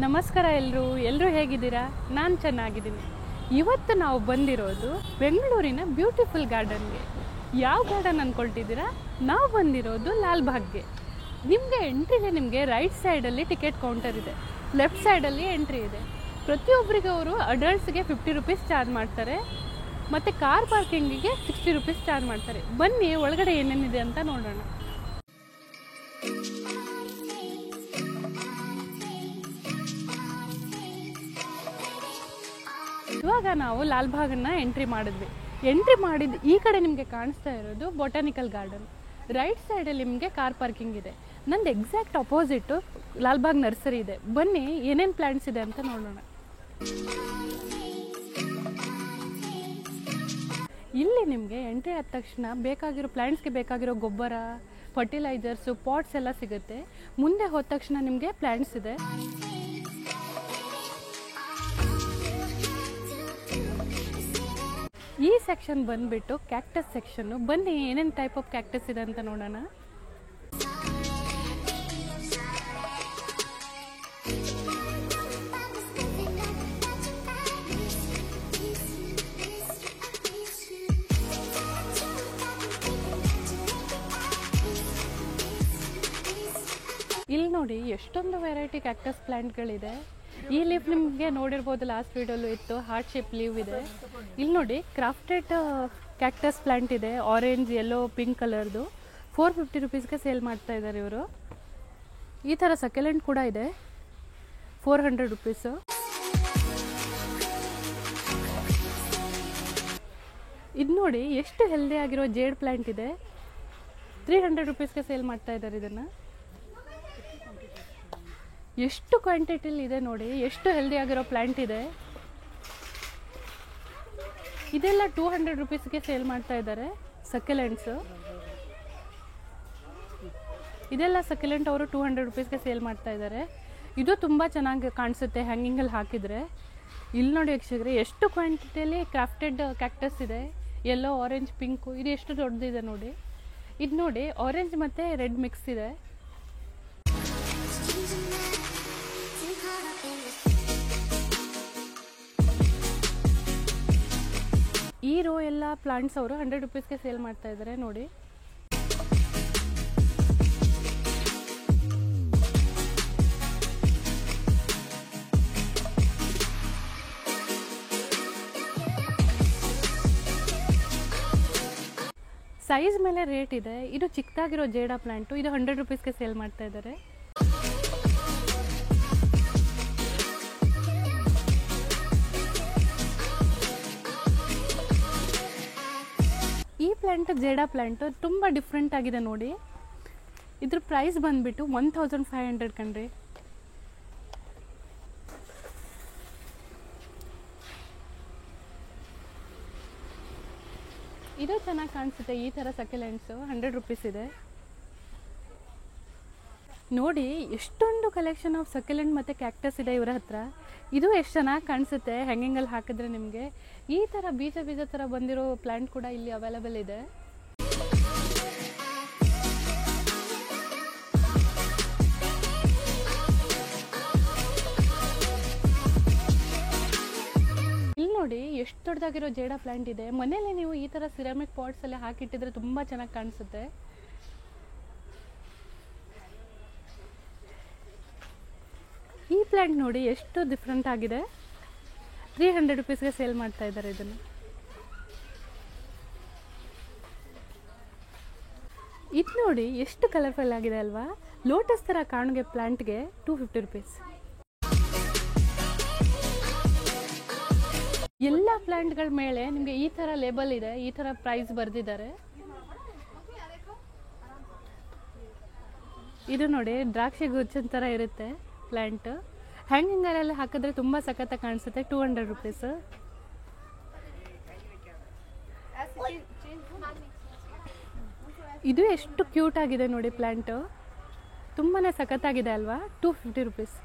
ನಮಸ್ಕಾರ ಎಲ್ಲರೂ ಹೇಗಿದ್ದೀರಾ? ನಾನು ಚೆನ್ನಾಗಿದ್ದೀನಿ. ಇವತ್ತು ನಾವು ಬಂದಿರೋದು ಬೆಂಗಳೂರಿನ ಬ್ಯೂಟಿಫುಲ್ ಗಾರ್ಡನ್ಗೆ. ಯಾವ ಗಾರ್ಡನ್ ಅಂದ್ಕೊಳ್ತಿದ್ದೀರಾ? ನಾವು ಬಂದಿರೋದು ಲಾಲ್ಬಾಗ್ಗೆ. ನಿಮಗೆ ರೈಟ್ ಸೈಡಲ್ಲಿ ಟಿಕೆಟ್ ಕೌಂಟರ್ ಇದೆ, ಲೆಫ್ಟ್ ಸೈಡಲ್ಲಿ ಎಂಟ್ರಿ ಇದೆ. ಪ್ರತಿಯೊಬ್ಬರಿಗೂ ಅವರು ಅಡಲ್ಟ್ಸ್ಗೆ 50 ರುಪೀಸ್ ಚಾರ್ಜ್ ಮಾಡ್ತಾರೆ, ಮತ್ತು ಕಾರ್ ಪಾರ್ಕಿಂಗಿಗೆ 60 ರುಪೀಸ್ ಚಾರ್ಜ್ ಮಾಡ್ತಾರೆ. ಬನ್ನಿ ಒಳಗಡೆ ಏನೇನಿದೆ ಅಂತ ನೋಡೋಣ. ಇವಾಗ ನಾವು ಲಾಲ್ಬಾಗನ್ನ ಎಂಟ್ರಿ ಮಾಡಿದ್ವಿ. ಮಾಡಿದ ಈ ಕಡೆ ನಿಮಗೆ ಕಾಣಿಸ್ತಾ ಇರೋದು ಬೊಟಾನಿಕಲ್ ಗಾರ್ಡನ್. ರೈಟ್ ಸೈಡಲ್ಲಿ ನಿಮಗೆ ಕಾರ್ ಪಾರ್ಕಿಂಗ್ ಇದೆ. ನಂದು ಎಕ್ಸಾಕ್ಟ್ ಅಪೋಸಿಟ್ಟು ಲಾಲ್ಬಾಗ್ ನರ್ಸರಿ ಇದೆ. ಬನ್ನಿ ಏನೇನು ಪ್ಲ್ಯಾಂಟ್ಸ್ ಇದೆ ಅಂತ ನೋಡೋಣ. ಇಲ್ಲಿ ನಿಮಗೆ ಎಂಟ್ರಿ ಆದ ತಕ್ಷಣ ಬೇಕಾಗಿರೋ ಪ್ಲ್ಯಾಂಟ್ಸ್ಗೆ ಬೇಕಾಗಿರೋ ಗೊಬ್ಬರ, ಫರ್ಟಿಲೈಸರ್ಸು, ಪಾಟ್ಸ್ ಎಲ್ಲ ಸಿಗುತ್ತೆ. ಮುಂದೆ ಹೋದ ತಕ್ಷಣ ನಿಮಗೆ ಪ್ಲ್ಯಾಂಟ್ಸ್ ಇದೆ. ಈ ಸೆಕ್ಷನ್ ಬಂದುಬಿಟ್ಟು ಕ್ಯಾಕ್ಟಸ್ ಸೆಕ್ಷನ್ನು. ಬನ್ನಿ ಏನೇನು ಟೈಪ್ ಆಫ್ ಕ್ಯಾಕ್ಟಸ್ ಇದೆ ಅಂತ ನೋಡೋಣ. ಇಲ್ಲಿ ನೋಡಿ ಎಷ್ಟೊಂದು ವೆರೈಟಿ ಕ್ಯಾಕ್ಟಸ್ ಪ್ಲ್ಯಾಂಟ್ಗಳಿದೆ. ಈ ಲೀಫ್ ನಿಮಗೆ ನೋಡಿರ್ಬೋದು, ಲಾಸ್ಟ್ ವೀಡಿಯೋಲ್ಲೂ ಇತ್ತು, ಹಾರ್ಟ್ ಶೇಪ್ ಲೀವ್ ಇದೆ. ಇಲ್ಲಿ ನೋಡಿ ಕ್ರಾಫ್ಟೆಡ್ ಕ್ಯಾಕ್ಟಸ್ ಪ್ಲ್ಯಾಂಟ್ ಇದೆ, ಆರೆಂಜ್, ಯೆಲ್ಲೋ, ಪಿಂಕ್ ಕಲರ್ದು. 450 ರುಪೀಸ್ಗೆ ಸೇಲ್ ಮಾಡ್ತಾ ಇದ್ದಾರೆ ಇವರು. ಈ ಥರ ಸಕ್ಯುಲೆಂಟ್ ಕೂಡ ಇದೆ, 400 ರುಪೀಸು. ಇದು ನೋಡಿ ಎಷ್ಟು ಹೆಲ್ದಿ ಆಗಿರೋ ಜೇಡ್ ಪ್ಲ್ಯಾಂಟ್ ಇದೆ, 300 ರುಪೀಸ್ಗೆ ಸೇಲ್ ಮಾಡ್ತಾ ಇದ್ದಾರೆ ಇದನ್ನು. ಎಷ್ಟು ಕ್ವಾಂಟಿಟಿಲಿ ಇದೆ ನೋಡಿ, ಎಷ್ಟು ಹೆಲ್ದಿ ಆಗಿರೋ ಪ್ಲ್ಯಾಂಟ್ ಇದೆ. ಇದೆಲ್ಲ 200 ರುಪೀಸ್ಗೆ ಸೇಲ್ ಮಾಡ್ತಾ ಇದ್ದಾರೆ ಸಕ್ಯುಲೆಂಟ್ಸು. ಇದೆಲ್ಲ ಸಕ್ಯುಲೆಂಟ್ ಅವರು 200 ರುಪೀಸ್ಗೆ ಸೇಲ್ ಮಾಡ್ತಾ ಇದ್ದಾರೆ. ಇದು ತುಂಬ ಚೆನ್ನಾಗಿ ಕಾಣಿಸುತ್ತೆ ಹ್ಯಾಂಗಿಂಗಲ್ಲಿ ಹಾಕಿದರೆ. ಇಲ್ಲಿ ನೋಡಿ ವೀಕ್ಷಕರೇ, ಎಷ್ಟು ಕ್ವಾಂಟಿಟಿಯಲ್ಲಿ ಕ್ರಾಫ್ಟೆಡ್ ಕ್ಯಾಕ್ಟಸ್ ಇದೆ, ಯೆಲ್ಲೋ, ಆರೆಂಜ್, ಪಿಂಕು. ಇದು ಎಷ್ಟು ದೊಡ್ಡದಿದೆ ನೋಡಿ. ಇದು ನೋಡಿ ಆರೆಂಜ್ ಮತ್ತು ರೆಡ್ ಮಿಕ್ಸ್ ಇದೆ. ಈ ರೋ ಎಲ್ಲ ಪ್ಲಾಂಟ್ಸ್ ಅವರು 100 ರುಪೀಸ್ಗೆ ಸೇಲ್ ಮಾಡ್ತಾ ಇದ್ದಾರೆ ನೋಡಿ. ಸೈಜ್ ಮೇಲೆ ರೇಟ್ ಇದೆ. ಇದು ಚಿಕ್ಕದಾಗಿರೋ ಜೇಡಾ ಪ್ಲಾಂಟು, ಇದು 100 ರುಪೀಸ್ಗೆ ಸೇಲ್ ಮಾಡ್ತಾ ಇದ್ದಾರೆ. ಈ ಪ್ಲ್ಯಾಂಟ್ ಜೇಡಾ ಪ್ಲ್ಯಾಂಟು ತುಂಬ ಡಿಫ್ರೆಂಟ್ ಆಗಿದೆ ನೋಡಿ. ಇದ್ರ ಪ್ರೈಸ್ ಬಂದುಬಿಟ್ಟು 1500 ಕಣ್ರಿ. ಇದು ಚೆನ್ನಾಗಿ ಕಾಣಿಸುತ್ತೆ. ಈ ಥರ ಸಕ್ಯುಲೆಂಟ್ಸು 100 ರುಪೀಸ್ ಇದೆ ನೋಡಿ. ಎಷ್ಟೊಂದು ಕಲೆಕ್ಷನ್ ಆಫ್ ಸಕ್ಯುಲೆಂಟ್ ಮತ್ತು ಕ್ಯಾಕ್ಟಸ್ ಇದೆ ಇವರ ಹತ್ರ. ಇದು ಎಷ್ಟು ಚೆನ್ನಾಗಿ ಕಾಣಿಸುತ್ತೆ ಹ್ಯಾಂಗಿಂಗಲ್ಲಿ ಹಾಕಿದ್ರೆ ನಿಮಗೆ. ಈ ಥರ ಬೀಜ ಥರ ಬಂದಿರೋ ಪ್ಲ್ಯಾಂಟ್ ಕೂಡ ಇಲ್ಲಿ ಅವೈಲೇಬಲ್ ಇದೆ. ಇಲ್ಲಿ ನೋಡಿ ಎಷ್ಟು ದೊಡ್ಡದಾಗಿರೋ ಜೇಡಾ ಪ್ಲ್ಯಾಂಟ್ ಇದೆ. ಮನೇಲಿ ನೀವು ಈ ಥರ ಸಿರಾಮಿಕ್ ಪಾಟ್ಸಲ್ಲಿ ಹಾಕಿಟ್ಟಿದ್ರೆ ತುಂಬ ಚೆನ್ನಾಗಿ ಕಾಣಿಸುತ್ತೆ. ಈ ಪ್ಲ್ಯಾಂಟ್ ನೋಡಿ ಎಷ್ಟು ಡಿಫ್ರೆಂಟ್ ಆಗಿದೆ, 300 ರುಪೀಸ್ಗೆ ಸೇಲ್ ಮಾಡ್ತಾ ಇದ್ದಾರೆ ಇದನ್ನು. ಇದು ನೋಡಿ ಎಷ್ಟು ಕಲರ್ಫುಲ್ ಆಗಿದೆ ಅಲ್ವಾ. ಲೋಟಸ್ ಥರ ಕಾಣುಗೆ ಪ್ಲ್ಯಾಂಟ್ಗೆ 250 ರುಪೀಸ್. ಎಲ್ಲ ಪ್ಲ್ಯಾಂಟ್ಗಳ ಮೇಲೆ ನಿಮಗೆ ಈ ಥರ ಲೇಬಲ್ ಇದೆ, ಈ ಥರ ಪ್ರೈಸ್ ಬರೆದಿದ್ದಾರೆ. ಇದು ನೋಡಿ ದ್ರಾಕ್ಷಿ ಗುಚ್ಚಿನ ಥರ ಇರುತ್ತೆ ಪ್ಲ್ಯಾಂಟ್. ಹ್ಯಾಂಗಿಂಗರಲ್ಲಿ ಹಾಕಿದ್ರೆ ತುಂಬ ಸಖತ್ತಾಗಿ ಕಾಣಿಸುತ್ತೆ, 200 ರುಪೀಸ್. ಇದು ಎಷ್ಟು ಕ್ಯೂಟ್ ಆಗಿದೆ ನೋಡಿ ಪ್ಲ್ಯಾಂಟು, ತುಂಬಾ ಸಖತ್ತಾಗಿದೆ ಅಲ್ವಾ. 250 ರುಪೀಸ್.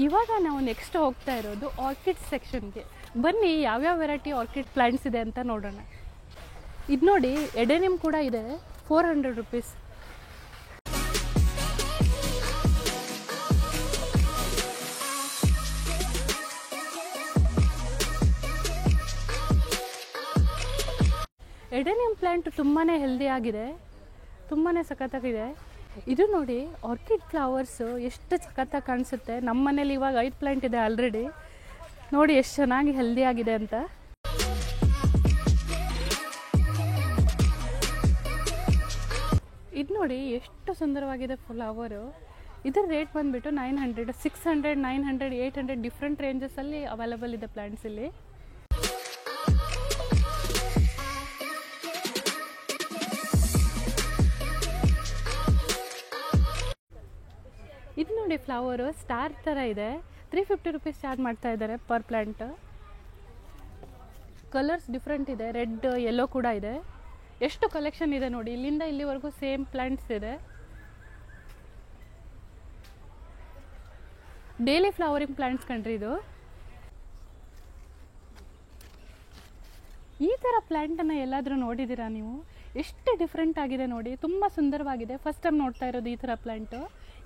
ಇವಾಗ ನಾವು ನೆಕ್ಸ್ಟ್ ಹೋಗ್ತಾ ಇರೋದು ಆರ್ಕಿಡ್ ಸೆಕ್ಷನ್ಗೆ. ಬನ್ನಿ ಯಾವ್ಯಾವ ವೆರೈಟಿ ಆರ್ಕಿಡ್ ಪ್ಲಾಂಟ್ಸ್ ಇದೆ ಅಂತ ನೋಡೋಣ. ಇದು ನೋಡಿ ಎಡೆನಿಮ್ ಕೂಡ ಇದೆ, 400 ರುಪೀಸ್. ಎಡೆನಿಮ್ ಪ್ಲ್ಯಾಂಟ್ ತುಂಬಾ ಹೆಲ್ದಿ ಆಗಿದೆ, ತುಂಬಾ ಸಖತ್ತಾಗಿದೆ. ಇದು ನೋಡಿ ಆರ್ಕಿಡ್ ಫ್ಲವರ್ಸು ಎಷ್ಟು ಸಖತ್ತಾಗಿ ಕಾಣಿಸುತ್ತೆ. ನಮ್ಮ ಮನೇಲಿ ಇವಾಗ 5 ಪ್ಲ್ಯಾಂಟ್ ಇದೆ ಆಲ್ರೆಡಿ. ನೋಡಿ ಎಷ್ಟು ಚೆನ್ನಾಗಿ ಹೆಲ್ದಿ ಆಗಿದೆ ಅಂತ. ಇದು ನೋಡಿ ಎಷ್ಟು ಸುಂದರವಾಗಿದೆ ಫ್ಲವರು. ಇದರ ರೇಟ್ ಬಂದುಬಿಟ್ಟು 900, 600, 900, 800 ಡಿಫ್ರೆಂಟ್ ರೇಂಜಸಲ್ಲಿ ಅವೈಲಬಲ್ ಇದೆ ಪ್ಲ್ಯಾಂಟ್ಸ್ ಇಲ್ಲಿ. ಇದು ನೋಡಿ ಫ್ಲವರು ಸ್ಟಾರ್ ಥರ ಇದೆ, 350 ರುಪೀಸ್ ಚಾರ್ಜ್ ಮಾಡ್ತಾ ಇದ್ದಾರೆ ಪರ್ ಪ್ಲ್ಯಾಂಟ್. ಕಲರ್ಸ್ ಡಿಫ್ರೆಂಟ್ ಇದೆ, ರೆಡ್ ಯೆಲ್ಲೋ ಕೂಡ ಇದೆ. ಎಷ್ಟು ಕಲೆಕ್ಷನ್ ಇದೆ ನೋಡಿ, ಇಲ್ಲಿಂದ ಇಲ್ಲಿವರೆಗೂ ಸೇಮ್ ಪ್ಲ್ಯಾಂಟ್ಸ್ ಇದೆ. ಡೈಲಿ ಫ್ಲವರಿಂಗ್ ಪ್ಲ್ಯಾಂಟ್ಸ್ ಕಂಡ್ರಿ ಇದು. ಈ ಥರ ಪ್ಲ್ಯಾಂಟನ್ನು ಎಲ್ಲಾದರೂ ನೋಡಿದ್ದೀರಾ ನೀವು? ಎಷ್ಟು ಡಿಫ್ರೆಂಟ್ ಆಗಿದೆ ನೋಡಿ, ತುಂಬ ಸುಂದರವಾಗಿದೆ. ಫಸ್ಟ್ ಟೈಮ್ ನೋಡ್ತಾ ಇರೋದು ಈ ಥರ ಪ್ಲ್ಯಾಂಟು.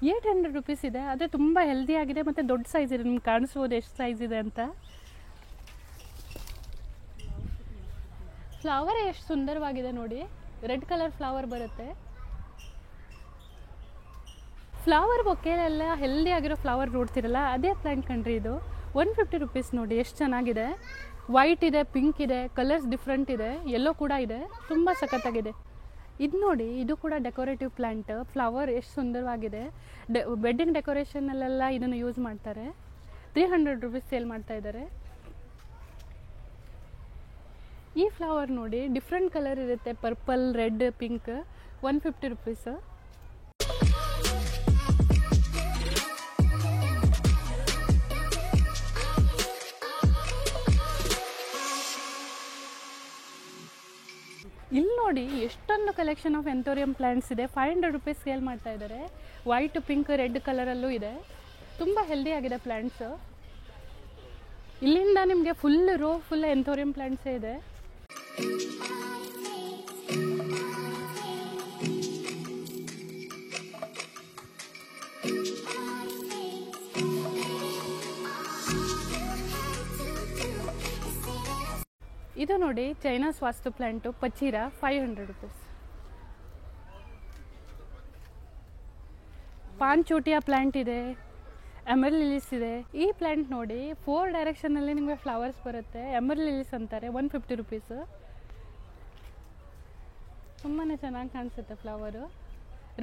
800 ರುಪೀಸ್ ಇದೆ, ಆದರೆ ತುಂಬ ಹೆಲ್ದಿ ಆಗಿದೆ ಮತ್ತು ದೊಡ್ಡ ಸೈಜ್ ಇದೆ. ನಿಮ್ಗೆ ಕಾಣಿಸ್ಬೋದು ಎಷ್ಟು ಸೈಜ್ ಇದೆ ಅಂತ. ಫ್ಲವರೇ ಎಷ್ಟು ಸುಂದರವಾಗಿದೆ ನೋಡಿ, ರೆಡ್ ಕಲರ್ ಫ್ಲವರ್ ಬರುತ್ತೆ. ಫ್ಲವರ್ ಬೊಕ್ಕೆಲೆಲ್ಲ ಹೆಲ್ದಿ ಆಗಿರೋ ಫ್ಲವರ್ ನೋಡ್ತಿರಲ್ಲ, ಅದೇ ಪ್ಲ್ಯಾಂಟ್ ಕಂಡ್ರಿ ಇದು. 150 ರುಪೀಸ್ ನೋಡಿ, ಎಷ್ಟು ಚೆನ್ನಾಗಿದೆ. ವೈಟ್ ಇದೆ, ಪಿಂಕ್ ಇದೆ, ಕಲರ್ಸ್ ಡಿಫ್ರೆಂಟ್ ಇದೆ, ಯೆಲ್ಲೋ ಕೂಡ ಇದೆ, ತುಂಬ ಸಖತ್ತಾಗಿದೆ. ಇದು ನೋಡಿ, ಇದು ಕೂಡ ಡೆಕೋರೇಟಿವ್ ಪ್ಲ್ಯಾಂಟ್. ಫ್ಲವರ್ ಎಷ್ಟು ಸುಂದರವಾಗಿದೆ. ವೆಡ್ಡಿಂಗ್ ಡೆಕೋರೇಷನಲ್ಲೆಲ್ಲ ಇದನ್ನು ಯೂಸ್ ಮಾಡ್ತಾರೆ. 300 ರುಪೀಸ್ ಸೇಲ್ ಮಾಡ್ತಾ ಇದ್ದಾರೆ. ಈ ಫ್ಲವರ್ ನೋಡಿ ಡಿಫ್ರೆಂಟ್ ಕಲರ್ ಇರುತ್ತೆ, ಪರ್ಪಲ್, ರೆಡ್, ಪಿಂಕ್. 150 ರುಪೀಸ್. ಇಲ್ಲಿ ನೋಡಿ ಎಷ್ಟೊಂದು ಕಲೆಕ್ಷನ್ ಆಫ್ ಎಂಥೋರಿಯಂ ಪ್ಲ್ಯಾಂಟ್ಸ್ ಇದೆ. 500 ರುಪೀಸ್ ಸೇಲ್ ಮಾಡ್ತಾ ಇದ್ದಾರೆ. ವೈಟ್, ಪಿಂಕ್, ರೆಡ್ ಕಲರಲ್ಲೂ ಇದೆ. ತುಂಬ ಹೆಲ್ದಿ ಆಗಿದೆ ಪ್ಲ್ಯಾಂಟ್ಸು. ಇಲ್ಲಿಂದ ನಿಮಗೆ ಫುಲ್ ಎಂಥೋರಿಯಂ ಪ್ಲ್ಯಾಂಟ್ಸೇ ಇದೆ. ಇದು ನೋಡಿ ಚೈನಾಸ್ ವಾಸ್ತು ಪ್ಲ್ಯಾಂಟು, ಪಚೀರಾ, 500 ರುಪೀಸ್. ಪಾನ್ಚೂಟಿಯಾ ಪ್ಲ್ಯಾಂಟ್ ಇದೆ, ಎಮರ್ಲಿಲಿಸ್ ಇದೆ. ಈ ಪ್ಲ್ಯಾಂಟ್ ನೋಡಿ 4 ಡೈರೆಕ್ಷನಲ್ಲಿ ನಿಮಗೆ ಫ್ಲವರ್ಸ್ ಬರುತ್ತೆ. ಎಮರ್ಲಿಲಿಸ್ ಅಂತಾರೆ, 150 ರುಪೀಸ್. ತುಂಬಾ ಚೆನ್ನಾಗಿ ಕಾಣಿಸುತ್ತೆ ಫ್ಲವರು.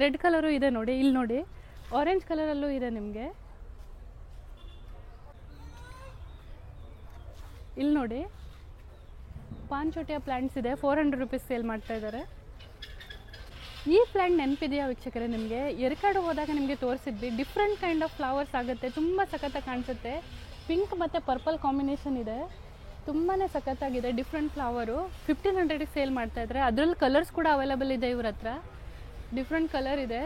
ರೆಡ್ ಕಲರು ಇದೆ ನೋಡಿ, ಇಲ್ಲಿ ನೋಡಿ ಆರೆಂಜ್ ಕಲರಲ್ಲೂ ಇದೆ ನಿಮಗೆ. ಇಲ್ಲಿ ನೋಡಿ ಪಾನ್ಚೋಟಿಯಾ ಪ್ಲ್ಯಾಂಟ್ಸ್ ಇದೆ, 400 ರುಪೀಸ್ ಸೇಲ್ ಮಾಡ್ತಾ ಇದ್ದಾರೆ. ಈ ಪ್ಲ್ಯಾಂಟ್ ನೆನಪಿದೆಯಾ ವೀಕ್ಷಕರೇ ನಿಮಗೆ? ಎರ್ಕಾಡು ಹೋದಾಗ ನಿಮಗೆ ತೋರಿಸಿದ್ವಿ. ಡಿಫ್ರೆಂಟ್ ಕೈಂಡ್ ಆಫ್ ಫ್ಲವರ್ಸ್ ಆಗುತ್ತೆ, ತುಂಬ ಸಖತ್ತಾಗಿ ಕಾಣಿಸುತ್ತೆ. ಪಿಂಕ್ ಮತ್ತು ಪರ್ಪಲ್ ಕಾಂಬಿನೇಷನ್ ಇದೆ, ತುಂಬಾ ಸಖತ್ತಾಗಿದೆ. ಡಿಫ್ರೆಂಟ್ ಫ್ಲವರು 1500ಗೆ ಸೇಲ್ ಮಾಡ್ತಾ ಇದ್ದಾರೆ. ಅದರಲ್ಲಿ ಕಲರ್ಸ್ ಕೂಡ ಅವೈಲಬಲ್ ಇದೆ ಇವ್ರ ಹತ್ರ, ಡಿಫ್ರೆಂಟ್ ಕಲರ್ ಇದೆ.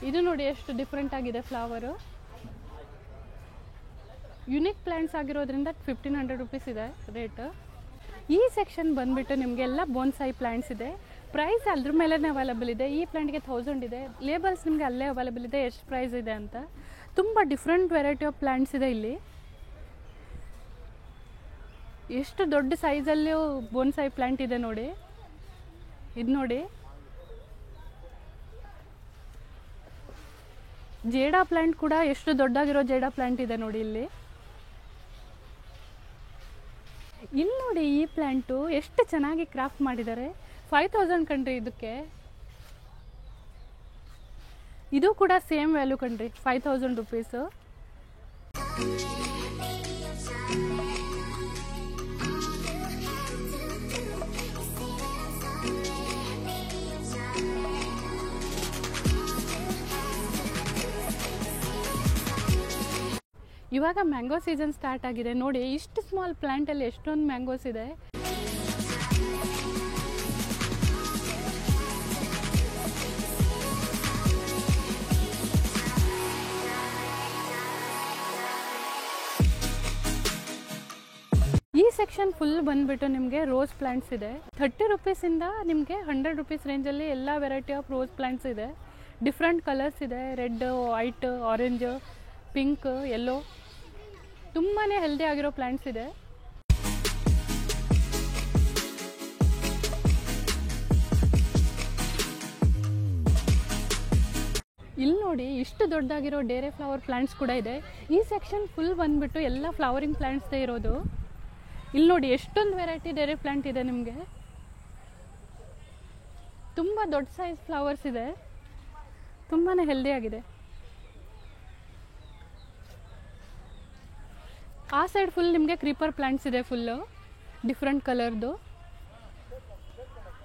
ಇದು ನೋಡಿ ಎಷ್ಟು ಡಿಫ್ರೆಂಟ್ ಆಗಿದೆ ಫ್ಲವರು. ಯುನಿಕ್ ಪ್ಲ್ಯಾಂಟ್ಸ್ ಆಗಿರೋದ್ರಿಂದ 1500 ರುಪೀಸ್ ಇದೆ ರೇಟ್. ಈ ಸೆಕ್ಷನ್ ಬಂದುಬಿಟ್ಟು ನಿಮಗೆಲ್ಲ ಬೋನ್ಸಾಯಿ ಪ್ಲ್ಯಾಂಟ್ಸ್ ಇದೆ. ಪ್ರೈಸ್ ಅದ್ರ ಮೇಲೇ ಅವೈಲಬಲ್ ಇದೆ. ಈ ಪ್ಲ್ಯಾಂಟ್ಗೆ 1000 ಇದೆ. ಲೇಬಲ್ಸ್ ನಿಮಗೆ ಅಲ್ಲೇ ಅವೈಲಬಲ್ ಇದೆ ಎಷ್ಟು ಪ್ರೈಸ್ ಇದೆ ಅಂತ. ತುಂಬ ಡಿಫ್ರೆಂಟ್ ವೆರೈಟಿ ಆಫ್ ಪ್ಲ್ಯಾಂಟ್ಸ್ ಇದೆ ಇಲ್ಲಿ. ಎಷ್ಟು ದೊಡ್ಡ ಸೈಜಲ್ಲೂ ಬೋನ್ಸಾಯಿ ಪ್ಲ್ಯಾಂಟ್ ಇದೆ ನೋಡಿ. ಇದು ನೋಡಿ ಜೇಡಾ ಪ್ಲ್ಯಾಂಟ್ ಕೂಡ ಎಷ್ಟು ದೊಡ್ಡಾಗಿರೋ ಜೇಡಾ ಪ್ಲ್ಯಾಂಟ್ ಇದೆ ನೋಡಿ ಇಲ್ಲಿ. ಇಲ್ಲಿ ನೋಡಿ ಈ ಪ್ಲ್ಯಾಂಟು ಎಷ್ಟು ಚೆನ್ನಾಗಿ ಕ್ರಾಫ್ಟ್ ಮಾಡಿದ್ದಾರೆ. 5000 ಕಣ್ರಿ ಇದಕ್ಕೆ. ಇದು ಕೂಡ ಸೇಮ್ ವ್ಯಾಲ್ಯೂ ಕಣ್ರಿ, 5000 ರುಪೀಸು. ಇವಾಗ ಮ್ಯಾಂಗೋ ಸೀಸನ್ ಸ್ಟಾರ್ಟ್ ಆಗಿದೆ ನೋಡಿ. ಇಷ್ಟು ಸ್ಮಾಲ್ ಪ್ಲ್ಯಾಂಟಲ್ಲಿ ಎಷ್ಟೊಂದು ಮ್ಯಾಂಗೋಸ್ ಇದೆ. ಸೆಕ್ಷನ್ ಫುಲ್ ಬಂದುಬಿಟ್ಟು ನಿಮಗೆ ರೋಸ್ ಪ್ಲ್ಯಾಂಟ್ಸ್ ಇದೆ. 30 ರುಪೀಸಿಂದ ನಿಮಗೆ 100 ರುಪೀಸ್ ರೇಂಜಲ್ಲಿ ಎಲ್ಲ ವೆರೈಟಿ ಆಫ್ ರೋಸ್ ಪ್ಲ್ಯಾಂಟ್ಸ್ ಇದೆ. ಡಿಫ್ರೆಂಟ್ ಕಲರ್ಸ್ ಇದೆ, red, white, orange, pink, yellow. ತುಂಬಾ ಹೆಲ್ದಿ ಆಗಿರೋ ಪ್ಲ್ಯಾಂಟ್ಸ್ ಇದೆ. ಇಲ್ಲಿ ನೋಡಿ ಇಷ್ಟು ದೊಡ್ಡದಾಗಿರೋ ಡೇರೆ ಫ್ಲವರ್ ಪ್ಲ್ಯಾಂಟ್ಸ್ ಕೂಡ ಇದೆ. ಈ ಸೆಕ್ಷನ್ ಫುಲ್ ಬಂದುಬಿಟ್ಟು ಎಲ್ಲ ಫ್ಲವರಿಂಗ್ ಪ್ಲ್ಯಾಂಟ್ಸ್ದೇ ಇರೋದು. ಇಲ್ಲಿ ನೋಡಿ ಎಷ್ಟೊಂದು ವೆರೈಟಿ ಡೇರೆ ಪ್ಲ್ಯಾಂಟ್ ಇದೆ ನಿಮಗೆ. ತುಂಬ ದೊಡ್ಡ ಸೈಜ್ ಫ್ಲವರ್ಸ್ ಇದೆ, ತುಂಬಾ ಹೆಲ್ದಿ ಆಗಿದೆ. ಆ ಸೈಡ್ ಫುಲ್ ನಿಮಗೆ ಕ್ರೀಪರ್ ಪ್ಲ್ಯಾಂಟ್ಸ್ ಇದೆ, ಫುಲ್ಲು ಡಿಫ್ರೆಂಟ್ ಕಲರ್ದು.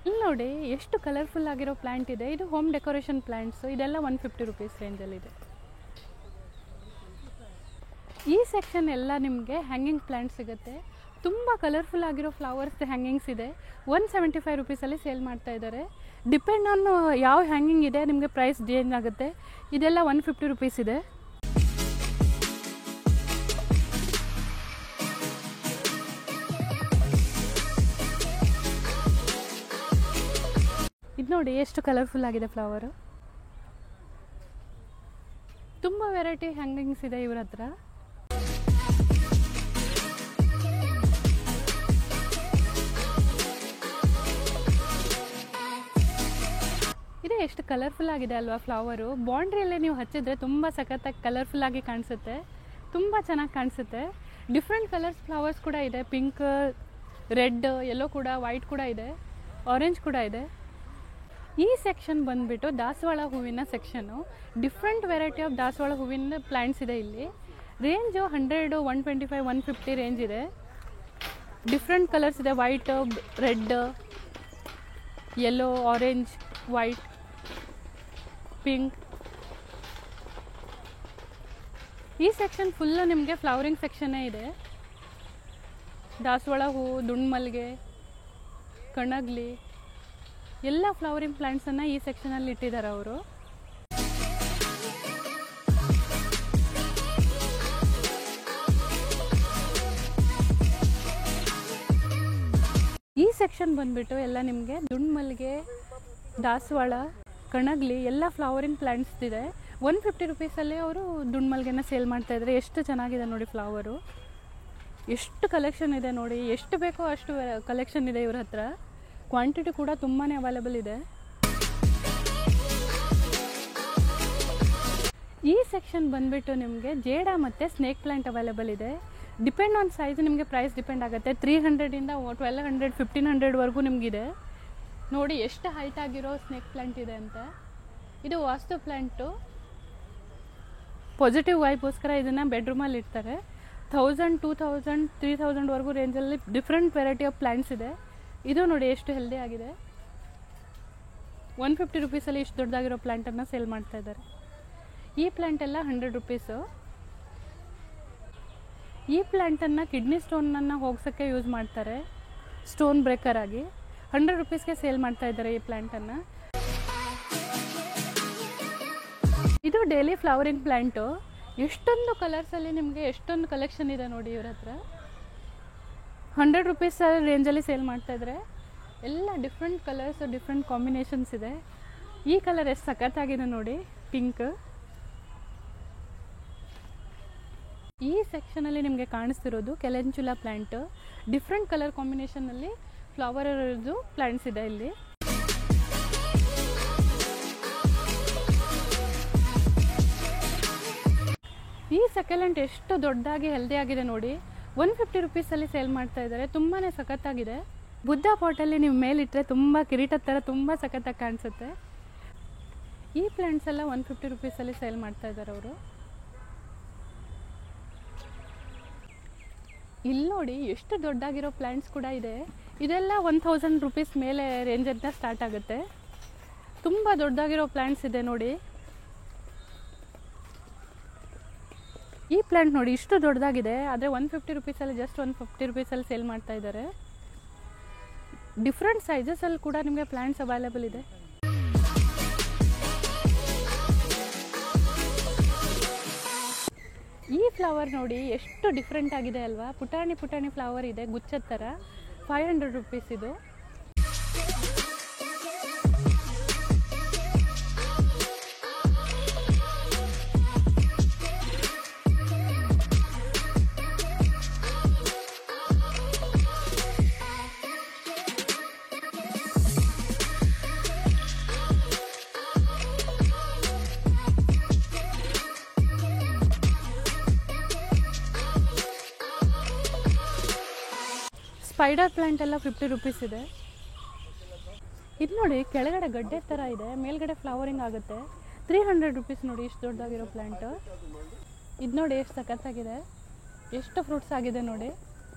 ಇಲ್ಲಿ ನೋಡಿ ಎಷ್ಟು ಕಲರ್ಫುಲ್ ಆಗಿರೋ ಪ್ಲ್ಯಾಂಟ್ ಇದೆ. ಇದು ಹೋಮ್ ಡೆಕೋರೇಷನ್ ಪ್ಲ್ಯಾಂಟ್ಸು. ಇದೆಲ್ಲ 150 ರುಪೀಸ್ ರೇಂಜಲ್ಲಿದೆ. ಈ ಸೆಕ್ಷನ್ ಎಲ್ಲ ನಿಮಗೆ ಹ್ಯಾಂಗಿಂಗ್ ಪ್ಲ್ಯಾಂಟ್ ಸಿಗುತ್ತೆ. ತುಂಬ ಕಲರ್ಫುಲ್ ಆಗಿರೋ ಫ್ಲವರ್ಸ್ ಹ್ಯಾಂಗಿಂಗ್ಸ್ ಇದೆ. 175 ರುಪೀಸಲ್ಲಿ ಸೇಲ್ ಮಾಡ್ತಾ ಇದ್ದಾರೆ. ಡಿಪೆಂಡ್ ಆನ್ ಯಾವ ಹ್ಯಾಂಗಿಂಗ್ ಇದೆ ನಿಮಗೆ ಪ್ರೈಸ್ ಚೇಂಜ್ ಆಗುತ್ತೆ. ಇದೆಲ್ಲ 150 ರುಪೀಸ್ ಇದೆ. ಇದು ನೋಡಿ ಎಷ್ಟು ಕಲರ್ಫುಲ್ ಆಗಿದೆ ಫ್ಲವರು. ತುಂಬ ವೆರೈಟಿ ಹ್ಯಾಂಗಿಂಗ್ಸ್ ಇದೆ ಇವ್ರ ಹತ್ರ. ಇದು ಎಷ್ಟು ಕಲರ್ಫುಲ್ ಆಗಿದೆ ಅಲ್ವಾ ಫ್ಲವರು. ಬೌಂಡ್ರಿಯಲ್ಲೇ ನೀವು ಹಚ್ಚಿದ್ರೆ ತುಂಬ ಸಖತ್ತಾಗಿ ಕಲರ್ಫುಲ್ ಆಗಿ ಕಾಣಿಸುತ್ತೆ, ತುಂಬ ಚೆನ್ನಾಗಿ ಕಾಣಿಸುತ್ತೆ. ಡಿಫ್ರೆಂಟ್ ಕಲರ್ಸ್ ಫ್ಲವರ್ಸ್ ಕೂಡ ಇದೆ. ಪಿಂಕ್, ರೆಡ್, ಯೆಲ್ಲೋ ಕೂಡ, ವೈಟ್ ಕೂಡ ಇದೆ, ಆರೆಂಜ್ ಕೂಡ ಇದೆ. ಈ ಸೆಕ್ಷನ್ ಬಂದುಬಿಟ್ಟು ದಾಸವಾಳ ಹೂವಿನ ಸೆಕ್ಷನು. ಡಿಫ್ರೆಂಟ್ ವೆರೈಟಿ ಆಫ್ ದಾಸವಾಳ ಹೂವಿನ ಪ್ಲ್ಯಾಂಟ್ಸ್ ಇದೆ ಇಲ್ಲಿ. ರೇಂಜು 100, 125, 150 ರೇಂಜ್ ಇದೆ. ಡಿಫ್ರೆಂಟ್ ಕಲರ್ಸ್ ಇದೆ, white, red, yellow, orange, white, pink. ಈ ಸೆಕ್ಷನ್ ಫುಲ್ಲು ನಿಮಗೆ ಫ್ಲವರಿಂಗ್ ಸೆಕ್ಷನ್ನೇ ಇದೆ. ದಾಸವಾಳ ಹೂವು, ದುಂಡ್ಮಲ್ಗೆ, ಕಣಗ್ಲಿ ಎಲ್ಲ ಫ್ಲವರಿಂಗ್ ಪ್ಲ್ಯಾಂಟ್ಸನ್ನು ಈ ಸೆಕ್ಷನಲ್ಲಿ ಇಟ್ಟಿದ್ದಾರೆ ಅವರು. ಈ ಸೆಕ್ಷನ್ ಬಂದುಬಿಟ್ಟು ಎಲ್ಲ ನಿಮಗೆ ದುಂಡ್ಮಲ್ಗೆ, ದಾಸವಾಳ, ಕಣಗ್ಲಿ ಎಲ್ಲ ಫ್ಲವರಿಂಗ್ ಪ್ಲ್ಯಾಂಟ್ಸ್ ಇದೆ. 150 ರುಪೀಸಲ್ಲಿ ಅವರು ದುಂಡ್ಮಲ್ಗೆನ ಸೇಲ್ ಮಾಡ್ತಾಯಿದ್ದಾರೆ. ಎಷ್ಟು ಚೆನ್ನಾಗಿದೆ ನೋಡಿ ಫ್ಲವರು. ಎಷ್ಟು ಕಲೆಕ್ಷನ್ ಇದೆ ನೋಡಿ, ಎಷ್ಟು ಬೇಕೋ ಅಷ್ಟು ಕಲೆಕ್ಷನ್ ಇದೆ ಇವ್ರ ಹತ್ರ. ಕ್ವಾಂಟಿಟಿ ಕೂಡ ತುಂಬಾ ಅವೈಲೇಬಲ್ ಇದೆ. ಈ ಸೆಕ್ಷನ್ ಬಂದುಬಿಟ್ಟು ನಿಮಗೆ ಜೇಡ ಮತ್ತು ಸ್ನೇಕ್ ಪ್ಲ್ಯಾಂಟ್ ಅವೈಲೇಬಲ್ ಇದೆ. ಡಿಪೆಂಡ್ ಆನ್ ಸೈಜ್ ನಿಮಗೆ ಪ್ರೈಸ್ ಡಿಪೆಂಡ್ ಆಗುತ್ತೆ. 300ಇಂದ 1200, 1500ವರೆಗೂ ನಿಮಗಿದೆ. ನೋಡಿ ಎಷ್ಟು ಹೈಟ್ ಆಗಿರೋ ಸ್ನೇಕ್ ಪ್ಲ್ಯಾಂಟ್ ಇದೆ ಅಂತ. ಇದು ವಾಸ್ತು ಪ್ಲ್ಯಾಂಟು. ಪಾಸಿಟಿವ್ ವೈಬ್ಗೋಸ್ಕರ ಇದನ್ನು ಬೆಡ್ರೂಮಲ್ಲಿ ಇಡ್ತಾರೆ. 1000, 2000, 3000ವರೆಗೂ ರೇಂಜಲ್ಲಿ ಡಿಫ್ರೆಂಟ್ ವೆರೈಟಿ ಆಫ್ ಪ್ಲ್ಯಾಂಟ್ಸ್ ಇದೆ. ಇದು ನೋಡಿ ಎಷ್ಟು ಹೆಲ್ದಿ ಆಗಿದೆ. 150 ರುಪೀಸಲ್ಲಿ ಇಷ್ಟು ದೊಡ್ಡದಾಗಿರೋ ಪ್ಲ್ಯಾಂಟನ್ನು ಸೇಲ್ ಮಾಡ್ತಾ ಇದ್ದಾರೆ. ಈ ಪ್ಲ್ಯಾಂಟ್ ಎಲ್ಲ 100 ರುಪೀಸು. ಈ ಪ್ಲ್ಯಾಂಟನ್ನು ಕಿಡ್ನಿ ಸ್ಟೋನನ್ನು ಹೋಗ್ಸೋಕ್ಕೆ ಯೂಸ್ ಮಾಡ್ತಾರೆ, ಸ್ಟೋನ್ ಬ್ರೇಕರ್ ಆಗಿ. 100 ರುಪೀಸ್ಗೆ ಸೇಲ್ ಮಾಡ್ತಾ ಇದ್ದಾರೆ ಈ ಪ್ಲ್ಯಾಂಟನ್ನು. ಇದು ಡೈಲಿ ಫ್ಲವರಿಂಗ್ ಪ್ಲ್ಯಾಂಟು. ಎಷ್ಟೊಂದು ಕಲರ್ಸಲ್ಲಿ ನಿಮಗೆ ಎಷ್ಟೊಂದು ಕಲೆಕ್ಷನ್ ಇದೆ ನೋಡಿ ಇವ್ರ ಹತ್ರ. 100 ರುಪೀಸ್ ರೇಂಜಲ್ಲಿ ಸೇಲ್ ಮಾಡ್ತಾಯಿದ್ರೆ. ಎಲ್ಲ ಡಿಫ್ರೆಂಟ್ ಕಲರ್ಸ್, ಡಿಫ್ರೆಂಟ್ ಕಾಂಬಿನೇಷನ್ಸ್ ಇದೆ. ಈ ಕಲರ್ ಎಷ್ಟು ಸಖತ್ತಾಗಿದೆ ನೋಡಿ, ಪಿಂಕ್. ಈ ಸೆಕ್ಷನಲ್ಲಿ ನಿಮಗೆ ಕಾಣಿಸ್ತಿರೋದು ಕೆಲೆಂಚುಲಾ ಪ್ಲ್ಯಾಂಟ್. ಡಿಫ್ರೆಂಟ್ ಕಲರ್ ಕಾಂಬಿನೇಷನಲ್ಲಿ ಫ್ಲವರ್ ಇರೋದು ಪ್ಲ್ಯಾಂಟ್ಸ್ ಇದೆ ಇಲ್ಲಿ. ಈ ಸೆಕೆಲೆಂಟ್ ಎಷ್ಟು ದೊಡ್ಡದಾಗಿ ಹೆಲ್ದಿ ಆಗಿದೆ ನೋಡಿ. 150 ರುಪೀಸಲ್ಲಿ ಸೇಲ್ ಮಾಡ್ತಾ ಇದ್ದಾರೆ. ತುಂಬಾ ಸಖತ್ತಾಗಿದೆ. ಬುದ್ಧ ಪಾಟಲ್ಲಿ ನೀವು ಮೇಲಿಟ್ಟರೆ ತುಂಬ ಕಿರೀಟದ ಥರ ತುಂಬ ಸಖತ್ತಾಗಿ ಕಾಣಿಸುತ್ತೆ. ಈ ಪ್ಲ್ಯಾಂಟ್ಸ್ ಎಲ್ಲ 150 ರುಪೀಸಲ್ಲಿ ಸೇಲ್ ಮಾಡ್ತಾ ಇದ್ದಾರೆ ಅವರು. ಇಲ್ಲಿ ನೋಡಿ ಎಷ್ಟು ದೊಡ್ಡಾಗಿರೋ ಪ್ಲ್ಯಾಂಟ್ಸ್ ಕೂಡ ಇದೆ. ಇದೆಲ್ಲ 1000 ರುಪೀಸ್ ಮೇಲೆ ರೇಂಜಿಂದ ಸ್ಟಾರ್ಟ್ ಆಗುತ್ತೆ. ತುಂಬ ದೊಡ್ಡದಾಗಿರೋ ಪ್ಲ್ಯಾಂಟ್ಸ್ ಇದೆ ನೋಡಿ. ಈ ಪ್ಲ್ಯಾಂಟ್ ನೋಡಿ ಇಷ್ಟು ದೊಡ್ಡದಾಗಿದೆ, ಆದರೆ 150 ರುಪೀಸಲ್ಲಿ, ಜಸ್ಟ್ 150 ರುಪೀಸಲ್ಲಿ ಸೇಲ್ ಮಾಡ್ತಾ ಇದ್ದಾರೆ. ಡಿಫ್ರೆಂಟ್ ಸೈಜಸಲ್ಲಿ ಕೂಡ ನಿಮಗೆ ಪ್ಲ್ಯಾಂಟ್ಸ್ ಅವೈಲೇಬಲ್ ಇದೆ. ಈ ಫ್ಲವರ್ ನೋಡಿ ಎಷ್ಟು ಡಿಫ್ರೆಂಟ್ ಆಗಿದೆ ಅಲ್ವಾ, ಪುಟಾಣಿ ಪುಟಾಣಿ ಫ್ಲವರ್ ಇದೆ ಗುಚ್ಛದ ಥರ. 500 ರುಪೀಸ್ ಇದು. ಸ್ಪೈಡರ್ ಪ್ಲಾಂಟ್ ಎಲ್ಲ 50 ರುಪೀಸ್ ಇದೆ. ಇದು ನೋಡಿ ಕೆಳಗಡೆ ಗಡ್ಡೆ ಥರ ಇದೆ, ಮೇಲ್ಗಡೆ ಫ್ಲವರಿಂಗ್ ಆಗುತ್ತೆ. 300 ರುಪೀಸ್ ನೋಡಿ, ಇಷ್ಟು ದೊಡ್ಡದಾಗಿರೋ ಪ್ಲ್ಯಾಂಟ್. ಇದು ನೋಡಿ ಎಷ್ಟು ಸಖತ್ತಾಗಿದೆ, ಎಷ್ಟು ಫ್ರೂಟ್ಸ್ ಆಗಿದೆ ನೋಡಿ.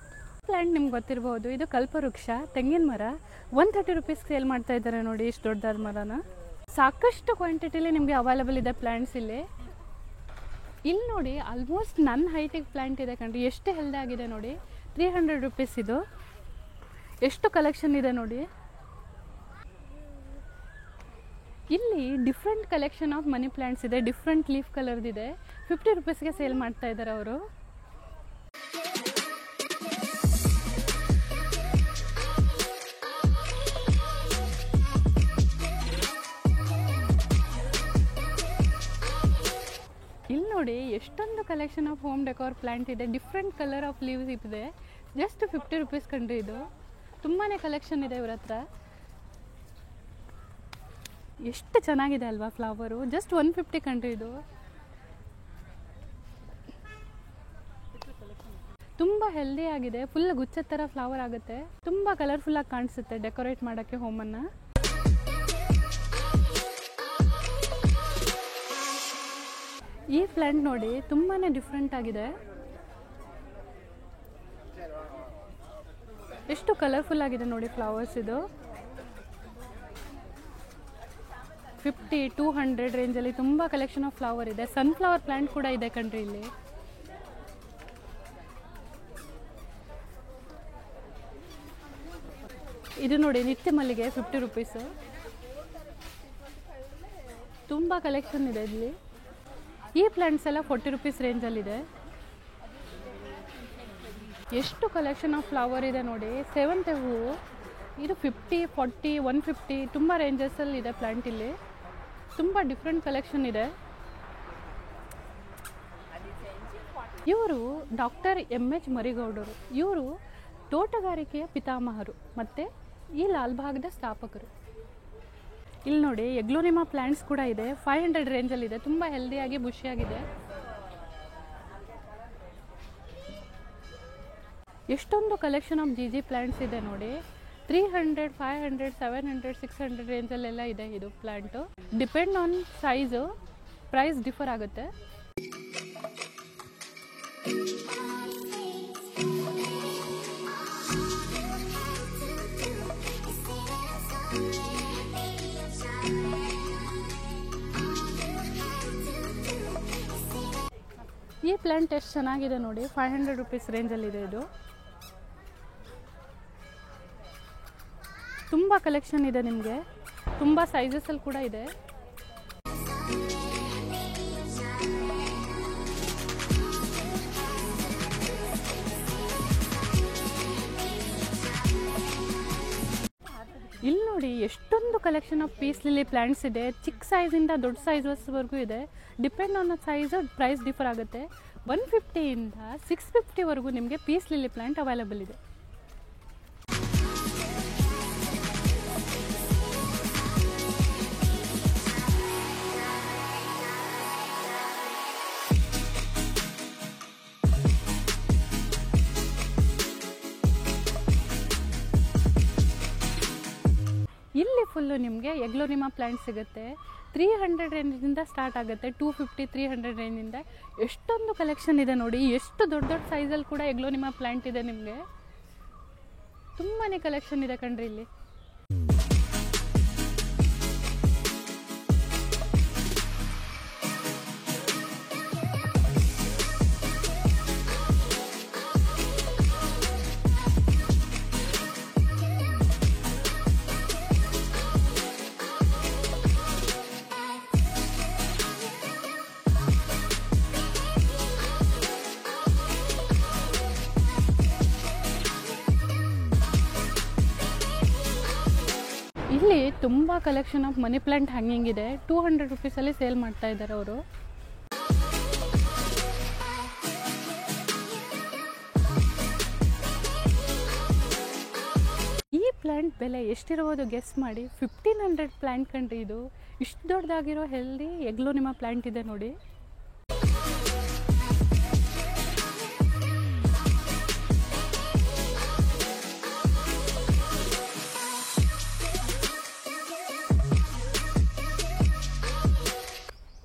ಪ್ಲ್ಯಾಂಟ್ ನಿಮ್ಗೆ ಗೊತ್ತಿರ್ಬೋದು, ಇದು ಕಲ್ಪವೃಕ್ಷ ತೆಂಗಿನ ಮರ. 130 ರುಪೀಸ್ ಸೇಲ್ ಮಾಡ್ತಾ ಇದ್ದಾರೆ ನೋಡಿ, ಇಷ್ಟು ದೊಡ್ಡದಾದ ಮರನ. ಸಾಕಷ್ಟು ಕ್ವಾಂಟಿಟಿಲಿ ನಿಮಗೆ ಅವೈಲೇಬಲ್ ಇದೆ ಪ್ಲ್ಯಾಂಟ್ಸ್ ಇಲ್ಲಿ. ಇಲ್ಲಿ ನೋಡಿ ಆಲ್ಮೋಸ್ಟ್ ನನ್ನ ಹೈಟಿಗೆ ಪ್ಲ್ಯಾಂಟ್ ಇದೆ ಕಣ್ರಿ, ಎಷ್ಟು ಹೆಲ್ದಿ ಆಗಿದೆ ನೋಡಿ. 300 ರುಪೀಸ್ ಇದು. ಎಷ್ಟು ಕಲೆಕ್ಷನ್ ಇದೆ ನೋಡಿ. ಇಲ್ಲಿ different collection of money plants ಇದೆ, ಡಿಫ್ರೆಂಟ್ ಲೀಫ್ ಕಲರ್ದಿದೆ. 50 ರುಪೀಸ್ಗೆ ಸೇಲ್ ಮಾಡ್ತಾ ಇದ್ದಾರೆ ಅವರು. ಇಲ್ಲಿ ನೋಡಿ ಎಷ್ಟೊಂದು collection of home decor plant ಇದೆ, ಡಿಫ್ರೆಂಟ್ ಕಲರ್ ಆಫ್ ಲೀವ್ಸ್ ಇದೆ. ಜಸ್ಟ್ 50 ರುಪೀಸ್ ಕಂಡ್ರಿ ಇದು. ತುಂಬಾ ಕಲೆಕ್ಷನ್ ಇದೆ ಇವ್ರ ಹತ್ರ. ಎಷ್ಟು ಚೆನ್ನಾಗಿದೆ ಅಲ್ವಾ ಫ್ಲವರು. ಜಸ್ಟ್ 150 ಕಂಡ್ರಿ ಇದು. ತುಂಬ ಹೆಲ್ದಿ ಆಗಿದೆ, ಫುಲ್ ಗುಚ್ಛದ ಥರ ಫ್ಲವರ್ ಆಗುತ್ತೆ. ತುಂಬ ಕಲರ್ಫುಲ್ಲಾಗಿ ಕಾಣಿಸುತ್ತೆ ಡೆಕೋರೇಟ್ ಮಾಡೋಕ್ಕೆ ಹೋಮನ್ನು. ಈ ಪ್ಲ್ಯಾಂಟ್ ನೋಡಿ ತುಂಬಾ ಡಿಫ್ರೆಂಟ್ ಆಗಿದೆ, ಎಷ್ಟು ಕಲರ್ಫುಲ್ ಆಗಿದೆ ನೋಡಿ ಫ್ಲವರ್ಸ್. ಇದು 50, 200 ರೇಂಜಲ್ಲಿ ತುಂಬ ಕಲೆಕ್ಷನ್ ಆಫ್ ಫ್ಲವರ್ ಇದೆ. ಸನ್ಫ್ಲವರ್ ಪ್ಲ್ಯಾಂಟ್ ಕೂಡ ಇದೆ ಕಣ್ರಿ ಇಲ್ಲಿ. ಇದು ನೋಡಿ ನಿತ್ಯ ಮಲ್ಲಿಗೆ 50 ರುಪೀಸ್. ತುಂಬ ಕಲೆಕ್ಷನ್ ಇದೆ ಇಲ್ಲಿ. ಈ ಪ್ಲ್ಯಾಂಟ್ಸ್ ಎಲ್ಲ 40 ರುಪೀಸ್ ರೇಂಜಲ್ಲಿದೆ. ಎಷ್ಟು ಕಲೆಕ್ಷನ್ ಆಫ್ ಫ್ಲವರ್ ಇದೆ ನೋಡಿ. ಸೇವಂತಿ ಹೂವು ಇದು 50, 40, 150 ತುಂಬ ರೇಂಜಸಲ್ಲಿ ಇದೆ ಪ್ಲ್ಯಾಂಟ್ ಇಲ್ಲಿ. ತುಂಬ ಡಿಫ್ರೆಂಟ್ ಕಲೆಕ್ಷನ್ ಇದೆ. ಇವರು ಡಾಕ್ಟರ್ MH ಮರಿಗೌಡರು. ಇವರು ತೋಟಗಾರಿಕೆಯ ಪಿತಾಮಹರು ಮತ್ತು ಈ ಲಾಲ್ಬಾಗ್ದ ಸ್ಥಾಪಕರು. ಇಲ್ಲಿ ನೋಡಿ ಎಗ್ಲೋನಿಮಾ ಪ್ಲ್ಯಾಂಟ್ಸ್ ಕೂಡ ಇದೆ, 500 ರೇಂಜಲ್ಲಿದೆ. ತುಂಬ ಹೆಲ್ದಿಯಾಗಿ ಬುಷಿಯಾಗಿದೆ. ಎಷ್ಟೊಂದು ಕಲೆಕ್ಷನ್ ಆಫ್ ಜಿ ಪ್ಲ್ಯಾಂಟ್ಸ್ ಇದೆ ನೋಡಿ. 300, 500, 700, 600 ರೇಂಜಲ್ಲೆಲ್ಲ ಇದೆ ಇದು plant. Depend on size price differ ಆಗುತ್ತೆ. ಈ ಪ್ಲ್ಯಾಂಟ್ ಎಷ್ಟು ಚೆನ್ನಾಗಿದೆ ನೋಡಿ, 500 ರುಪೀಸ್ ರೇಂಜಲ್ಲಿದೆ ಇದು. ತುಂಬ ಕಲೆಕ್ಷನ್ ಇದೆ ನಿಮಗೆ, ತುಂಬ ಸೈಜಸಲ್ಲಿ ಕೂಡ ಇದೆ. ಇಲ್ಲಿ ನೋಡಿ ಎಷ್ಟೊಂದು collection of peace lily plants ಇದೆ. ಚಿಕ್ಕ ಸೈಜಿಂದ ದೊಡ್ಡ ಸೈಜಸ್ವರೆಗೂ ಇದೆ. Depend on size price differ ಆಗುತ್ತೆ. 150ಇಂದ 650ವರೆಗೂ ನಿಮಗೆ ಪೀಸ್ ಲಿಲಿ ಪ್ಲ್ಯಾಂಟ್ ಅವೈಲೇಬಲ್ ಇದೆ. ಇಲ್ಲಿ ಫುಲ್ಲು ನಿಮಗೆ ಎಗ್ಲೋನಿಮಾ ಪ್ಲ್ಯಾಂಟ್ ಸಿಗುತ್ತೆ. 300 ರೇಂಜಿಂದ ಸ್ಟಾರ್ಟ್ ಆಗುತ್ತೆ, 250, 300 ರೇಂಜಿಂದ. ಎಷ್ಟೊಂದು ಕಲೆಕ್ಷನ್ ಇದೆ ನೋಡಿ. ಎಷ್ಟು ದೊಡ್ಡ ದೊಡ್ಡ ಸೈಜಲ್ಲಿ ಕೂಡ ಎಗ್ಲೋನಿಮಾ ಪ್ಲ್ಯಾಂಟ್ ಇದೆ ನಿಮಗೆ. ತುಂಬಾ ಕಲೆಕ್ಷನ್ ಇದೆ ಕಣ್ರಿ ಇಲ್ಲಿ. ಇಲ್ಲಿ ತುಂಬ collection of money plant hanging ಇದೆ. 200 ರುಪೀಸಲ್ಲಿ ಸೇಲ್ ಮಾಡ್ತಾ ಇದ್ದಾರೆ ಅವರು. ಈ ಪ್ಲಾಂಟ್ ಬೆಲೆ ಎಷ್ಟಿರ್ಬೋದು ಗೆಸ್ ಮಾಡಿ. 1500 ಪ್ಲಾಂಟ್ ಕಂಡ್ರಿ ಇದು. ಇಷ್ಟು ದೊಡ್ಡದಾಗಿರೋ ಹೆಲ್ದಿ ಎಗ್ಲೋನಿಮಾ ಪ್ಲಾಂಟ್ ಇದೆ ನೋಡಿ.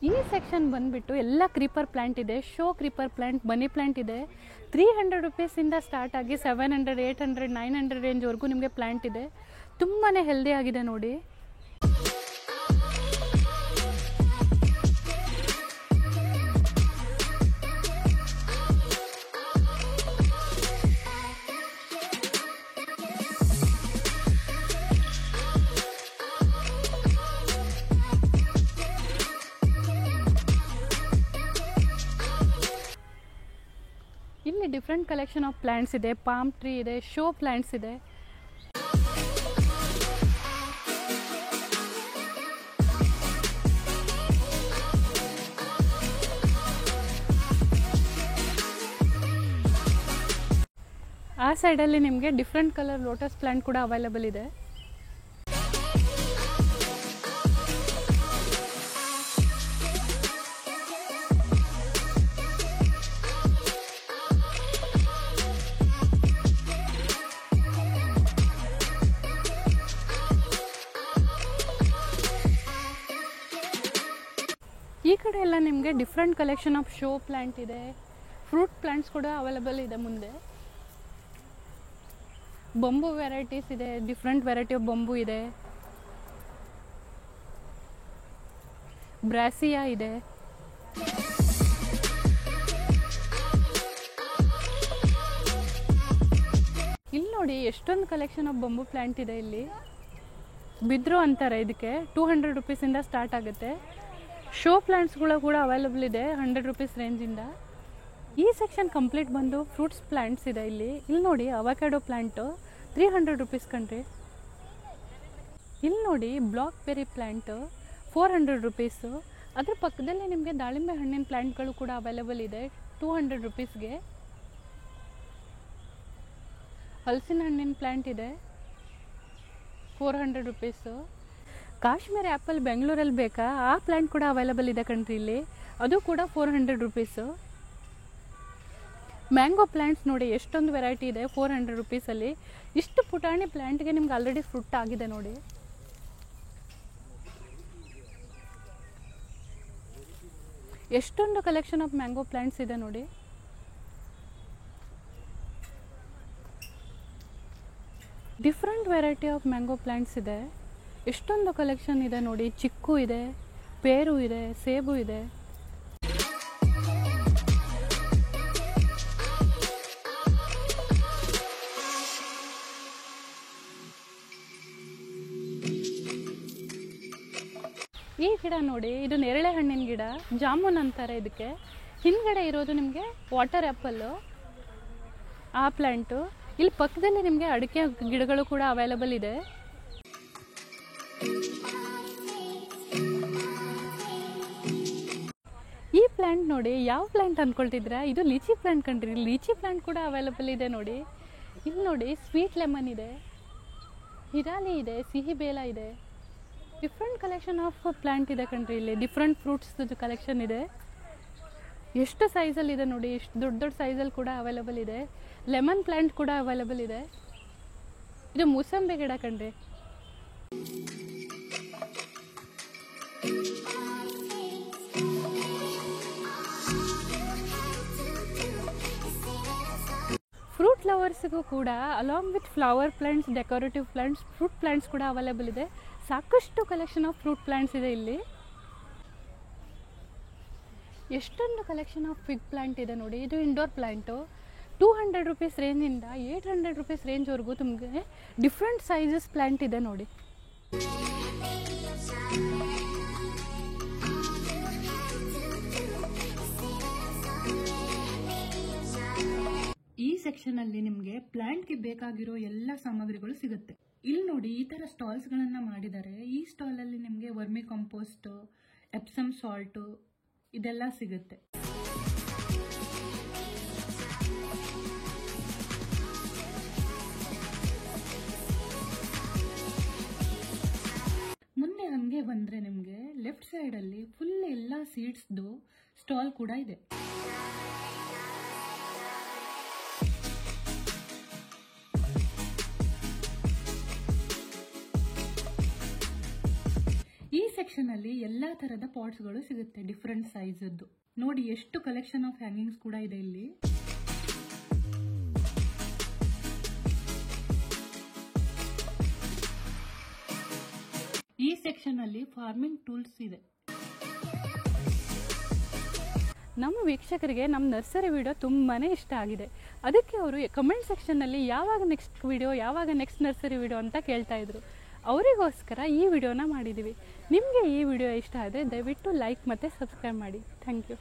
ಈ ಸೆಕ್ಷನ್ ಬಂದ್ಬಿಟ್ಟು ಎಲ್ಲ ಕ್ರೀಪರ್ ಪ್ಲಾಂಟ್ ಇದೆ. Show creeper plant, money plant ಇದೆ. 300 ರುಪೀಸಿಂದ ಸ್ಟಾರ್ಟ್ ಆಗಿ 700, 800, 900 ರೇಂಜ್ವರೆಗೂ ನಿಮಗೆ ಪ್ಲಾಂಟ್ ಇದೆ. ತುಂಬಾ ಹೆಲ್ದಿ ಆಗಿದೆ ನೋಡಿ. ಇಲ್ಲಿ ಡಿಫ್ರೆಂಟ್ ಕಲೆಕ್ಷನ್ ಆಫ್ ಪ್ಲಾಂಟ್ಸ್ ಇದೆ. ಪಾಮ್ ಟ್ರೀ ಇದೆ, ಶೋ ಪ್ಲಾಂಟ್ಸ್ ಇದೆ. ಆ ಸೈಡಲ್ಲಿ ನಿಮಗೆ ಡಿಫ್ರೆಂಟ್ ಕಲರ್ ಲೋಟಸ್ ಪ್ಲಾಂಟ್ ಕೂಡ ಅವೈಲೇಬಲ್ ಇದೆ. ಈ ಕಡೆ ಎಲ್ಲ ನಿಮಗೆ different collection of show plant ಇದೆ. ಫ್ರೂಟ್ ಪ್ಲಾಂಟ್ಸ್ ಕೂಡ ಅವೈಲೇಬಲ್ ಇದೆ. ಮುಂದೆ ಬಂಬು ವೆರೈಟೀಸ್ ಇದೆ. ಡಿಫ್ರೆಂಟ್ ವೆರೈಟಿ ಆಫ್ ಬಂಬು ಇದೆ. ಬ್ರಾಸಿಯಾ ಇದೆ. ಇಲ್ಲಿ ನೋಡಿ ಎಷ್ಟೊಂದು ಕಲೆಕ್ಷನ್ ಆಫ್ ಬಂಬು ಪ್ಲಾಂಟ್ ಇದೆ. ಇಲ್ಲಿ ಬಿದ್ರು ಅಂತಾರೆ ಇದಕ್ಕೆ. 200 ರುಪೀಸಿಂದ ಸ್ಟಾರ್ಟ್ ಆಗುತ್ತೆ. ಶೋ ಪ್ಲಾಂಟ್ಸ್ಗಳು ಕೂಡ ಅವೈಲೇಬಲ್ ಇದೆ 100 ರುಪೀಸ್ ರೇಂಜಿಂದ. ಈ ಸೆಕ್ಷನ್ ಕಂಪ್ಲೀಟ್ ಬಂದು ಫ್ರೂಟ್ಸ್ ಪ್ಲಾಂಟ್ಸ್ ಇದೆ. ಇಲ್ಲಿ ನೋಡಿ ಅವಕ್ಯಾಡೋ ಪ್ಲಾಂಟು 300 ರುಪೀಸ್ ಕಂಡ್ರಿ. ಇಲ್ಲಿ ನೋಡಿ ಬ್ಲಾಕ್ ಬೆರಿ ಪ್ಲಾಂಟು 400 ರುಪೀಸು. ಅದ್ರ ಪಕ್ಕದಲ್ಲಿ ನಿಮಗೆ ದಾಳಿಂಬೆ ಹಣ್ಣಿನ ಪ್ಲಾಂಟ್ಗಳು ಕೂಡ ಅವೈಲೇಬಲ್ ಇದೆ 200 ರುಪೀಸ್ಗೆ. ಹಲಸಿನ ಹಣ್ಣಿನ ಪ್ಲಾಂಟ್ ಇದೆ 400 ರುಪೀಸು. ಕಾಶ್ಮೀರ್ ಆ್ಯಪಲ್ ಬೆಂಗಳೂರಲ್ಲಿ ಬೇಕಾ, ಆ ಪ್ಲಾಂಟ್ ಕೂಡ ಅವೈಲೇಬಲ್ ಇದೆ ಕಣ್ರಿ ಇಲ್ಲಿ. ಅದು ಕೂಡ 400 ರುಪೀಸು. ಮ್ಯಾಂಗೋ ಪ್ಲಾಂಟ್ಸ್ ನೋಡಿ ಎಷ್ಟೊಂದು ವೆರೈಟಿ ಇದೆ 400 ರುಪೀಸಲ್ಲಿ. ಇಷ್ಟು ಪುಟಾಣಿ ಪ್ಲಾಂಟ್ಗೆ ನಿಮ್ಗೆ ಆಲ್ರೆಡಿ ಫ್ರೂಟ್ ಆಗಿದೆ ನೋಡಿ. ಎಷ್ಟೊಂದು ಕಲೆಕ್ಷನ್ ಆಫ್ ಮ್ಯಾಂಗೋ ಪ್ಲಾಂಟ್ಸ್ ಇದೆ ನೋಡಿ. Different variety of mango plants ಇದೆ. ಎಷ್ಟೊಂದು ಕಲೆಕ್ಷನ್ ಇದೆ ನೋಡಿ. ಚಿಕ್ಕು ಇದೆ, ಪೇರು ಇದೆ, ಸೇಬು ಇದೆ. ಈ ಗಿಡ ನೋಡಿ, ಇದು ನೇರಳೆ ಹಣ್ಣಿನ ಗಿಡ, ಜಾಮೂನ್ ಅಂತಾರೆ ಇದಕ್ಕೆ. ಹಿಂದ್ಗಡೆ ಇರೋದು ನಿಮಗೆ ವಾಟರ್ ಆ್ಯಪಲ್ಲು, ಆ ಪ್ಲ್ಯಾಂಟು. ಇಲ್ಲಿ ಪಕ್ಕದಲ್ಲಿ ನಿಮಗೆ ಅಡಿಕೆ ಗಿಡಗಳು ಕೂಡ ಅವೈಲೇಬಲ್ ಇದೆ. ಈ ಪ್ಲ್ಯಾಂಟ್ ನೋಡಿ, ಯಾವ ಪ್ಲ್ಯಾಂಟ್ ಅಂದ್ಕೊಳ್ತಿದ್ದೀರಾ? ಇದು ಲೀಚಿ ಪ್ಲ್ಯಾಂಟ್ ಕಂಡ್ರಿ. ಲೀಚಿ ಪ್ಲ್ಯಾಂಟ್ ಕೂಡ ಅವೈಲೇಬಲ್ ಇದೆ ನೋಡಿ. ಇಲ್ಲಿ ನೋಡಿ ಸ್ವೀಟ್ ಲೆಮನ್ ಇದೆ, ಹಿರಾಲಿ ಇದೆ, ಸಿಹಿ ಬೇಲ ಇದೆ. ಡಿಫ್ರೆಂಟ್ ಕಲೆಕ್ಷನ್ ಆಫ್ ಪ್ಲ್ಯಾಂಟ್ ಇದೆ ಕಣ್ರಿ. ಇಲ್ಲಿ ಡಿಫ್ರೆಂಟ್ ಫ್ರೂಟ್ಸ್ ಕಲೆಕ್ಷನ್ ಇದೆ. ಎಷ್ಟು ಸೈಜಲ್ಲಿ ಇದೆ ನೋಡಿ, ಎಷ್ಟು ದೊಡ್ಡ ದೊಡ್ಡ ಸೈಜಲ್ಲಿ ಕೂಡ ಅವೈಲೇಬಲ್ ಇದೆ. ಲೆಮನ್ ಪ್ಲ್ಯಾಂಟ್ ಕೂಡ ಅವೈಲೇಬಲ್ ಇದೆ. ಇದು ಮೂಸಂಬಿ ಗಿಡ ಕಣ್ರಿ. ಫ್ರೂಟ್ ಲವರ್ಸ್ಗೂ ಕೂಡ along with flower plants, decorative plants, fruit plants ಕೂಡ ಅವೈಲೇಬಲ್ ಇದೆ. ಸಾಕಷ್ಟು ಕಲೆಕ್ಷನ್ ಆಫ್ ಫ್ರೂಟ್ ಪ್ಲಾಂಟ್ಸ್ ಇದೆ ಇಲ್ಲಿ. ಎಷ್ಟೊಂದು ಕಲೆಕ್ಷನ್ ಆಫ್ ಫಿಗ್ ಪ್ಲಾಂಟ್ ಇದೆ ನೋಡಿ. ಇದು ಇಂಡೋರ್ ಪ್ಲಾಂಟು. 200 ರುಪೀಸ್ ರೇಂಜಿಂದ 800 ರುಪೀಸ್ ರೇಂಜ್ವರೆಗೂ ನಿಮಗೆ ಡಿಫ್ರೆಂಟ್ ಸೈಜಸ್ ಪ್ಲಾಂಟ್ ಇದೆ ನೋಡಿ. ಈ ಸೆಕ್ಷನ್ ಅಲ್ಲಿ ನಿಮ್ಗೆ ಪ್ಲಾಂಟ್ ಗೆ ಬೇಕಾಗಿರೋ ಎಲ್ಲ ಸಾಮಗ್ರಿಗಳು ಸಿಗುತ್ತೆ. ಇಲ್ಲಿ ನೋಡಿ ಈ ತರ ಸ್ಟಾಲ್ಸ್ ಗಳನ್ನ ಮಾಡಿದ್ದಾರೆ. ಈ ಸ್ಟಾಲ್ ಅಲ್ಲಿ ನಿಮ್ಗೆ ವರ್ಮಿ ಕಾಂಪೋಸ್ಟ್, ಎಪ್ಸಮ್ ಸಾಲ್ಟ್ ಇದೆಲ್ಲ ಸಿಗುತ್ತೆ. ಮುಂದೆ ಹಂಗೆ ಬಂದ್ರೆ ನಿಮ್ಗೆ ಲೆಫ್ಟ್ ಸೈಡ್ ಅಲ್ಲಿ ಫುಲ್ ಎಲ್ಲ ಸೀಡ್ಸ್ದು ಸ್ಟಾಲ್ ಕೂಡ ಇದೆ. ಈ ಸೆಕ್ಷನ್ ಅಲ್ಲಿ ಎಲ್ಲಾ ತರದ ಪಾಟ್ಸ್ ಗಳು ಸಿಗುತ್ತೆ, ಡಿಫರೆಂಟ್ ಸೈಜ್. ನೋಡಿ ಎಷ್ಟು ಕಲೆಕ್ಷನ್ ಆಫ್ ಹ್ಯಾಂಗಿಂಗ್ಸ್ ಕೂಡ ಇದೆ ಇಲ್ಲಿ. ಈ ಸೆಕ್ಷನ್ ಅಲ್ಲಿ ಫಾರ್ಮಿಂಗ್ ಟೂಲ್ಸ್ ಇದೆ. ನಮ್ಮ ವೀಕ್ಷಕರಿಗೆ ನಮ್ಮ ನರ್ಸರಿ ವಿಡಿಯೋ ತುಂಬಾನೇ ಇಷ್ಟ ಆಗಿದೆ. ಅದಕ್ಕೆ ಅವರು ಕಮೆಂಟ್ ಸೆಕ್ಷನ್ ನಲ್ಲಿ ಯಾವಾಗ ನೆಕ್ಸ್ಟ್ ವಿಡಿಯೋ, ಯಾವಾಗ ನೆಕ್ಸ್ಟ್ ನರ್ಸರಿ ವಿಡಿಯೋ ಅಂತ ಕೇಳ್ತಾ ಇದ್ರು. ಅವರಿಗೋಸ್ಕರ ಈ ವಿಡಿಯೋನ ಮಾಡಿದ್ದೀವಿ. ನಿಮಗೆ ಈ ವಿಡಿಯೋ ಇಷ್ಟ ಆದರೆ ದಯವಿಟ್ಟು ಲೈಕ್ ಮತ್ತು ಸಬ್ಸ್ಕ್ರೈಬ್ ಮಾಡಿ. Thank you.